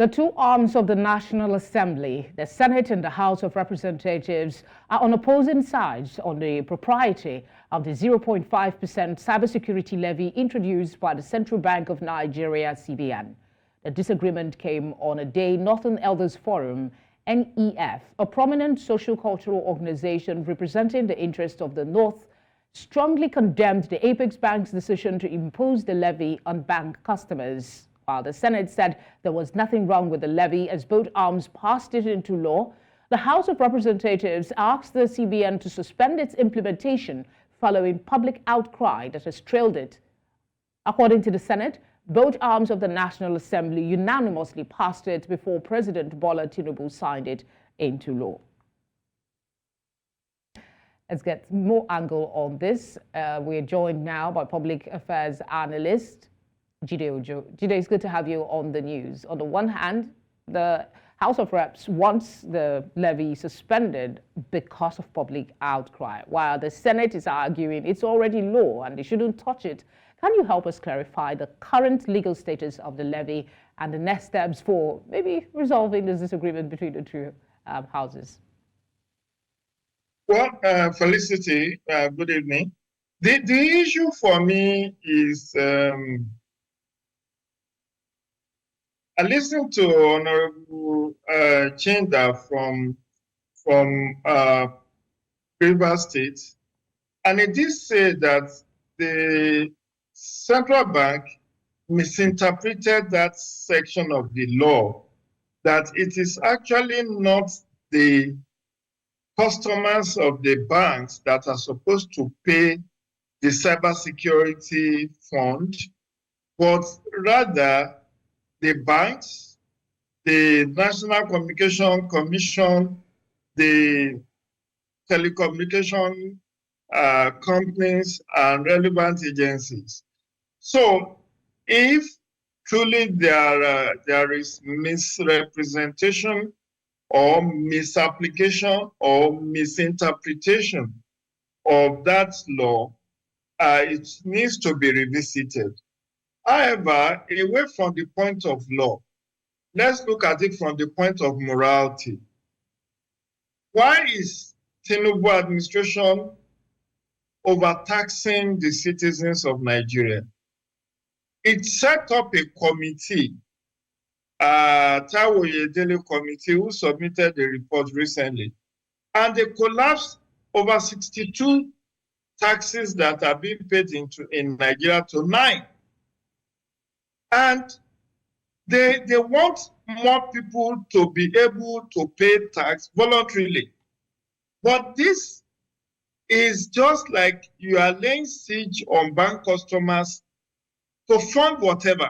The two arms of the National Assembly, the Senate and the House of Representatives, are on opposing sides on the propriety of the 0.5% cybersecurity levy introduced by the Central Bank of Nigeria, CBN. The disagreement came on a day Northern Elders Forum, NEF, a prominent social-cultural organization representing the interest of the North, strongly condemned the Apex Bank's decision to impose the levy on bank customers. While the Senate said there was nothing wrong with the levy as both arms passed it into law, the House of Representatives asked the CBN to suspend its implementation following public outcry that has trailed it. According to the Senate, both arms of the National Assembly unanimously passed it before President Bola Tinubu signed it into law. Let's get more angle on this. We're joined now by public affairs analyst Jide Ojo. Jide, it's good to have you on the news. On the one hand, the House of Reps wants the levy suspended because of public outcry, while the Senate is arguing it's already law and they shouldn't touch it. Can you help us clarify the current legal status of the levy and the next steps for maybe resolving this disagreement between the two houses? Well, Felicity, good evening. The issue for me is I listened to Honorable Chinda from Rivers State, and it did say that the central bank misinterpreted that section of the law, that it is actually not the customers of the banks that are supposed to pay the cybersecurity fund, but rather the banks, the National Communication Commission, the telecommunication companies, and relevant agencies. So if truly there is misrepresentation or misapplication or misinterpretation of that law, it needs to be revisited. However, away from the point of law, let's look at it from the point of morality. Why is Tinubu administration overtaxing the citizens of Nigeria? It set up a committee, Taiwo Oyedele committee, who submitted a report recently, and they collapsed over 62 taxes that are being paid in Nigeria to 9. And they want more people to be able to pay tax voluntarily. But this is just like you are laying siege on bank customers to fund whatever.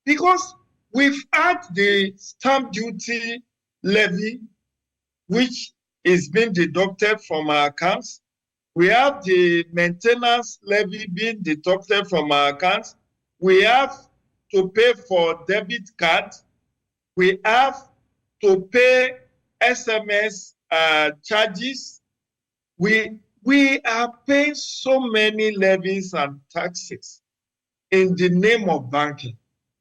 Because we've had the stamp duty levy, which is being deducted from our accounts. We have the maintenance levy being deducted from our accounts. We have to pay for debit card. We have to pay SMS charges. We are paying so many levies and taxes in the name of banking.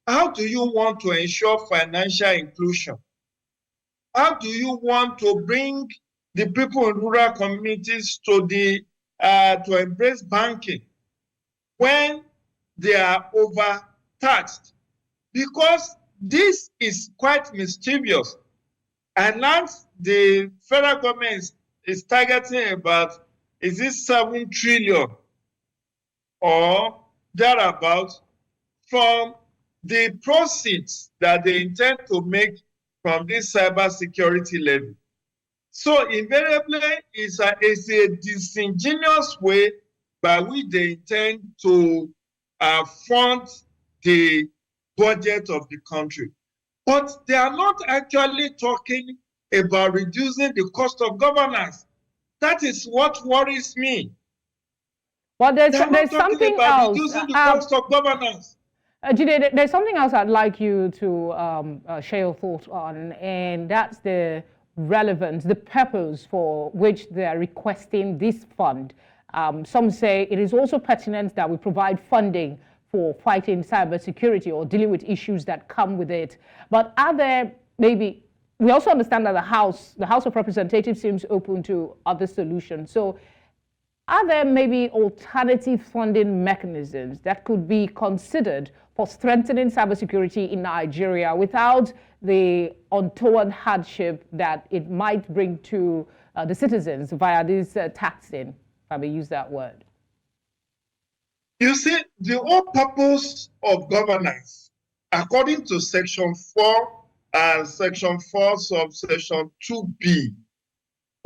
How do you want to ensure financial inclusion? How do you want to bring the people in rural communities to embrace banking when they are overtaxed? Because this is quite mischievous. And now the federal government is targeting about, is it 7 trillion or thereabouts from the proceeds that they intend to make from this cybersecurity levy. So invariably, it's a disingenuous way by which they intend to fund the budget of the country. But they are not actually talking about reducing the cost of governance. That is what worries me. Well, there's something else. Reducing the cost of governance. Jide, there's something else I'd like you to share your thoughts on, and that's the relevance, the purpose for which they are requesting this fund. Some say it is also pertinent that we provide funding for fighting cybersecurity or dealing with issues that come with it. But are there maybe, we also understand that the House of Representatives seems open to other solutions. So are there maybe alternative funding mechanisms that could be considered for strengthening cybersecurity in Nigeria without the untoward hardship that it might bring to the citizens via this taxing, if I may use that word? You see, the whole purpose of governance, according to Section 4 and Section 4, subsection 2B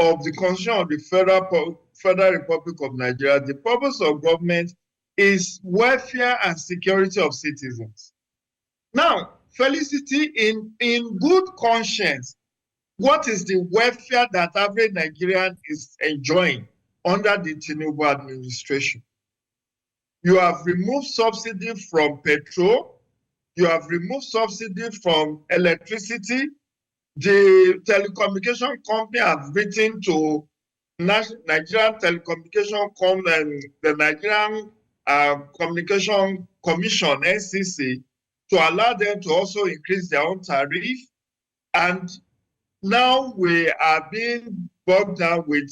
of the Constitution of the Federal Republic of Nigeria, the purpose of government is welfare and security of citizens. Now, Felicity, in good conscience, what is the welfare that average Nigerian is enjoying under the Tinubu administration? You have removed subsidy from petrol, you have removed subsidy from electricity. The telecommunication company have written to Nigerian Telecommunication and the Nigerian Communication Commission, NCC, to allow them to also increase their own tariff. And now we are being bogged down with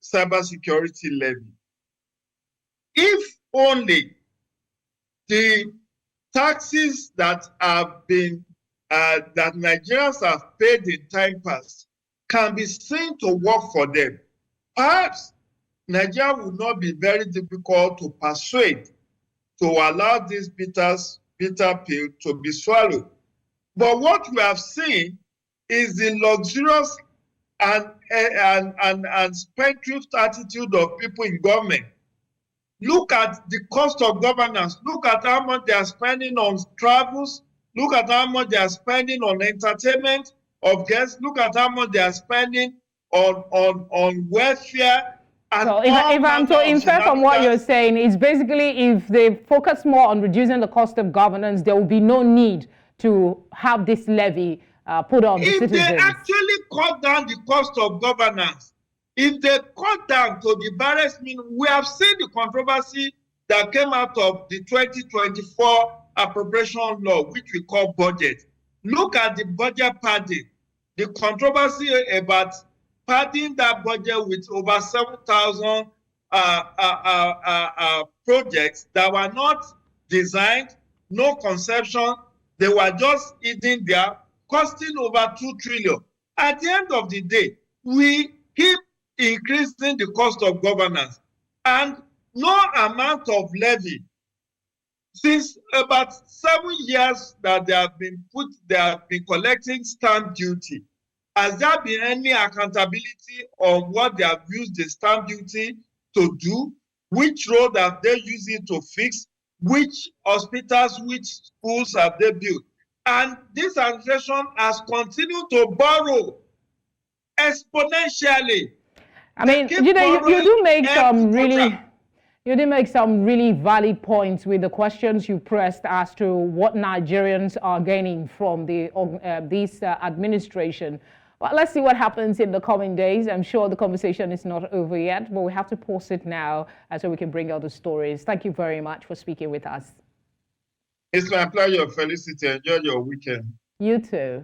cybersecurity levy. If only the taxes that have been that Nigerians have paid in time past can be seen to work for them, perhaps Nigeria would not be very difficult to persuade to allow this bitter pill to be swallowed. But what we have seen is the luxurious and spendthrift attitude of people in government. Look at the cost of governance. Look at how much they are spending on travels. Look at how much they are spending on entertainment of guests. Look at how much they are spending on welfare. And so if I'm to infer from what you're saying, it's basically if they focus more on reducing the cost of governance, there will be no need to have this levy put on the citizens. If they actually cut down the cost of governance, if they cut down to the barest minimum, we have seen the controversy that came out of the 2024 appropriation law, which we call budget. Look at the budget padding, the controversy about padding that budget with over 7,000 projects that were not designed, no conception, they were just hidden there, costing over 2 trillion. At the end of the day, we keep increasing the cost of governance, and no amount of levy since about 7 years that they have been collecting stamp duty. Has there been any accountability on what they have used the stamp duty to do? Which road have they used it to fix? Which hospitals, which schools have they built? And this administration has continued to borrow exponentially. I mean, you do make some really valid points with the questions you pressed as to what Nigerians are gaining from this administration. Well, let's see what happens in the coming days. I'm sure the conversation is not over yet, but we have to pause it now so we can bring out the stories. Thank you very much for speaking with us. It's my pleasure, Felicity. Enjoy your weekend. You too.